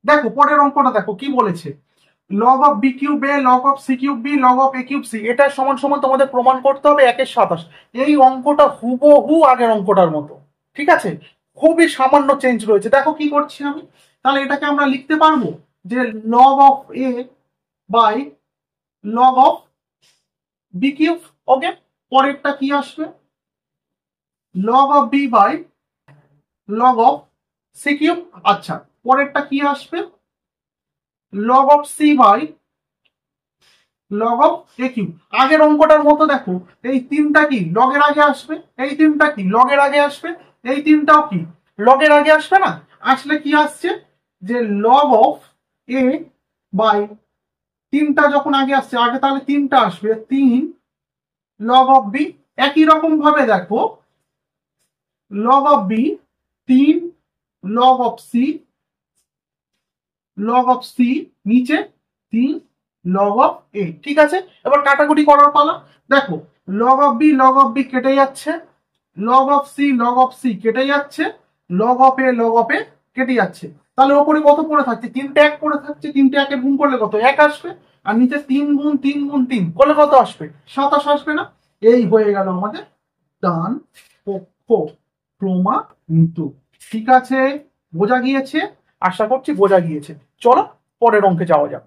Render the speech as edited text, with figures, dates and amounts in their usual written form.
দেখো পরের অঙ্কটা দেখো কি বলেছে, log of B cube A log of C cube B log of A cube C, এটা সমান সমান তোমাদের প্রমাণ করতে হবে 1/27। এই অঙ্কটা হুবহু আগের অঙ্কটার মতো, ঠিক আছে, খুবই সামান্য চেঞ্জ রয়েছে। দেখো কি করছি আমি, তাহলে এটাকে আমরা লিখতে পারবো যে log of A by log of B cube. Okay, পরেরটা কি আসবে, log of B by log of C cube. আচ্ছা, পরেরটা কি আসবে, log of C by log of A cube. আগের অঙ্কটার মতো দেখো, এই তিনটা কি লগের আগে আসবে, এই তিনটা কি লগের আগে আসবে, এই তিনটাও কি লগের আগে আসবে না? আসলে কি আসছে, যে লগ অফ এ বাই, তিনটা যখন আগে আসছে আগে তাহলে তিনটা আসবে, 3 লগ অফ বি। একই রকম ভাবে দেখো, log of B 3 log of C, log of C নিচে 3 লগ অফ এ। ঠিক আছে, এবার কাটাকুটি করার পালা। দেখো লগ অফ বি কেটে যাচ্ছে, লগ অফ সি কেটে যাচ্ছে, লগ অফ এ কেটে যাচ্ছে। তাহলে ওপরে কত পড়ে থাকছে, তিনটে এক পড়ে থাকছে, তিনটে একে গুণ করলে কত, এক আসবে। আর নিচে 3 গুণ 3 গুণ 3 করলে কত আসবে, 27 আসবে না? এই হয়ে গেল আমাদের ডান পক্ষ প্রমাণিত। ঠিক আছে, বোঝা গিয়েছে? আশা করছি বোঝা গিয়েছে। চলো পরের অঙ্কে যাওয়া যাক।